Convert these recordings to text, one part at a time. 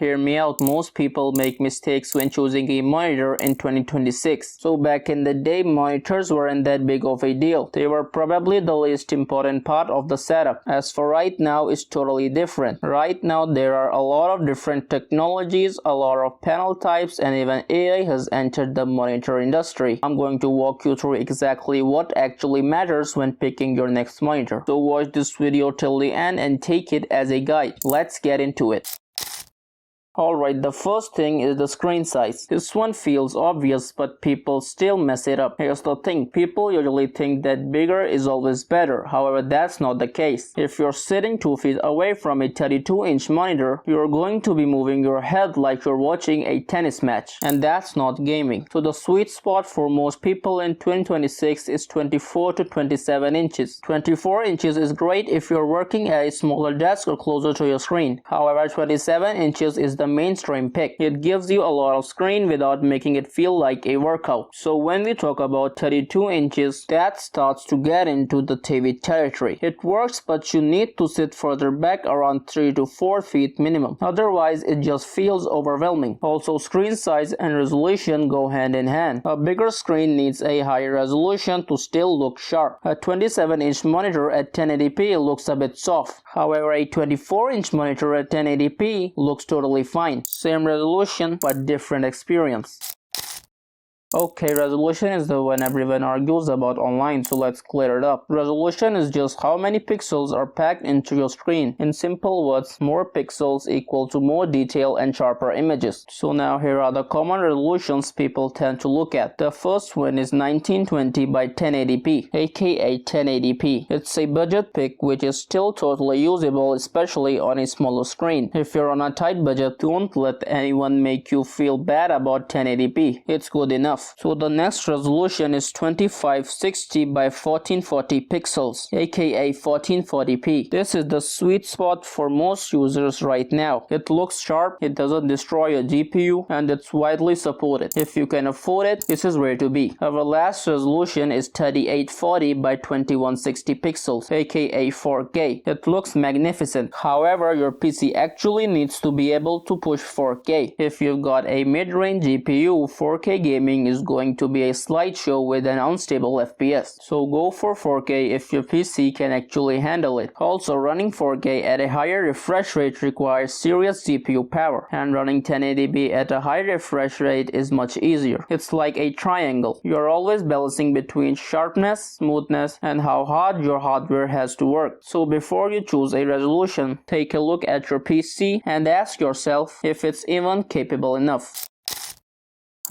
Hear me out, most people make mistakes when choosing a monitor in 2026. So back in the day, monitors weren't that big of a deal. They were probably the least important part of the setup. As for right now, it's totally different. Right now, there are a lot of different technologies, a lot of panel types, and even AI has entered the monitor industry. I'm going to walk you through exactly what actually matters when picking your next monitor. So watch this video till the end and take it as a guide. Let's get into it. Alright, the first thing is the screen size. This one feels obvious, but people still mess it up. Here's the thing, people usually think that bigger is always better. However, that's not the case. If you're sitting 2 feet away from a 32-inch monitor, you're going to be moving your head like you're watching a tennis match. And that's not gaming. So the sweet spot for most people in 2026 is 24 to 27 inches. 24 inches is great if you're working at a smaller desk or closer to your screen. However, 27 inches is the mainstream pick. It gives you a lot of screen without making it feel like a workout. So when we talk about 32 inches, that starts to get into the TV territory. It works, but you need to sit further back around 3 to 4 feet minimum. Otherwise, it just feels overwhelming. Also, screen size and resolution go hand in hand. A bigger screen needs a higher resolution to still look sharp. A 27-inch monitor at 1080p looks a bit soft. However, a 24-inch monitor at 1080p looks totally fine. Same resolution but different experience. Okay, resolution is the one everyone argues about online, so let's clear it up. Resolution is just how many pixels are packed into your screen. In simple words, more pixels equal to more detail and sharper images. So now here are the common resolutions people tend to look at. The first one is 1920 by 1080p, aka 1080p. It's a budget pick which is still totally usable, especially on a smaller screen. If you're on a tight budget, don't let anyone make you feel bad about 1080p. It's good enough. So the next resolution is 2560 by 1440 pixels, aka 1440p. This is the sweet spot for most users right now. It looks sharp, it doesn't destroy your GPU, and it's widely supported. If you can afford it, this is where to be. Our last resolution is 3840 by 2160 pixels, aka 4K. It looks magnificent. However, your PC actually needs to be able to push 4K. If you've got a mid-range GPU, 4K gaming is going to be a slideshow with an unstable FPS. So go for 4K if your PC can actually handle it. Also, running 4K at a higher refresh rate requires serious GPU power, and running 1080p at a high refresh rate is much easier. It's like a triangle. You're always balancing between sharpness, smoothness, and how hard your hardware has to work. So before you choose a resolution, take a look at your PC and ask yourself if it's even capable enough.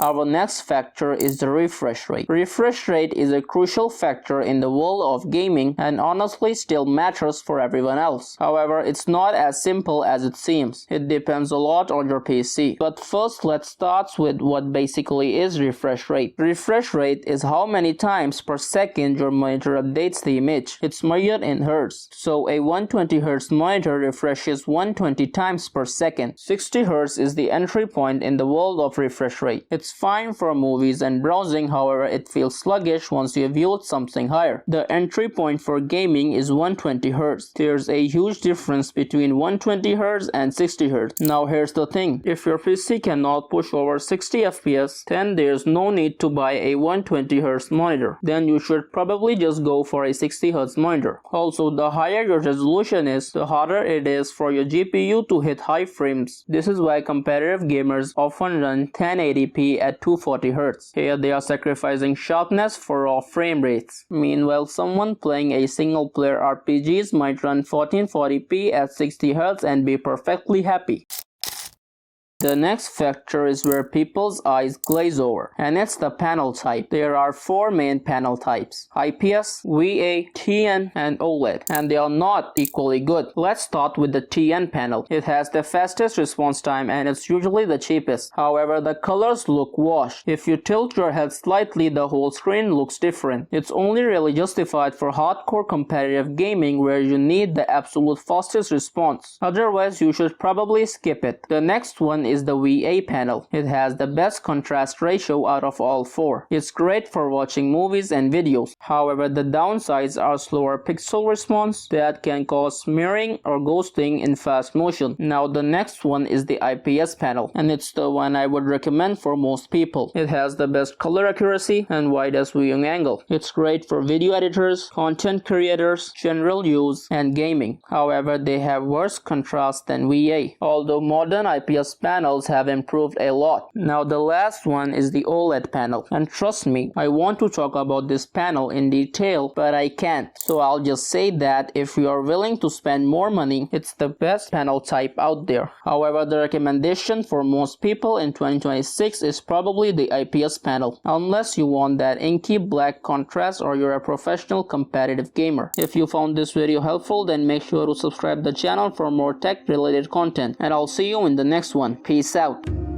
Our next factor is the refresh rate. Refresh rate is a crucial factor in the world of gaming and honestly still matters for everyone else. However, it's not as simple as it seems. It depends a lot on your PC. But first, let's start with what basically is refresh rate. Refresh rate is how many times per second your monitor updates the image. It's measured in Hz. So a 120Hz monitor refreshes 120 times per second. 60Hz is the entry point in the world of refresh rate. It's fine for movies and browsing, however it feels sluggish once you viewed something higher. The entry point for gaming is 120Hz. There's a huge difference between 120Hz and 60Hz. Now here's the thing, if your PC cannot push over 60 FPS, then there's no need to buy a 120Hz monitor. Then you should probably just go for a 60Hz monitor. Also, the higher your resolution is, the harder it is for your GPU to hit high frames. This is why competitive gamers often run 1080p at 240Hz. Here they are sacrificing sharpness for raw frame rates. Meanwhile, someone playing a single player RPGs might run 1440p at 60Hz and be perfectly happy. The next factor is where people's eyes glaze over, and it's the panel type. There are 4 main panel types: IPS, VA, TN, and OLED, and they are not equally good. Let's start with the TN panel. It has the fastest response time and it's usually the cheapest. However, the colors look washed. If you tilt your head slightly, the whole screen looks different. It's only really justified for hardcore competitive gaming where you need the absolute fastest response. Otherwise, you should probably skip it. The next one is the VA panel. It has the best contrast ratio out of all four. It's great for watching movies and videos. However, the downsides are slower pixel response that can cause smearing or ghosting in fast motion. Now the next one is the IPS panel, and it's the one I would recommend for most people. It has the best color accuracy and widest viewing angle. It's great for video editors, content creators, general use, and gaming. However, they have worse contrast than VA, although modern IPS panels have improved a lot. Now the last one is the OLED panel, and trust me, I want to talk about this panel in detail, but I can't. So I'll just say that if you are willing to spend more money, it's the best panel type out there. However, the recommendation for most people in 2026 is probably the IPS panel, unless you want that inky black contrast or you're a professional competitive gamer. If you found this video helpful, then make sure to subscribe the channel for more tech related content, and I'll see you in the next one. Peace out.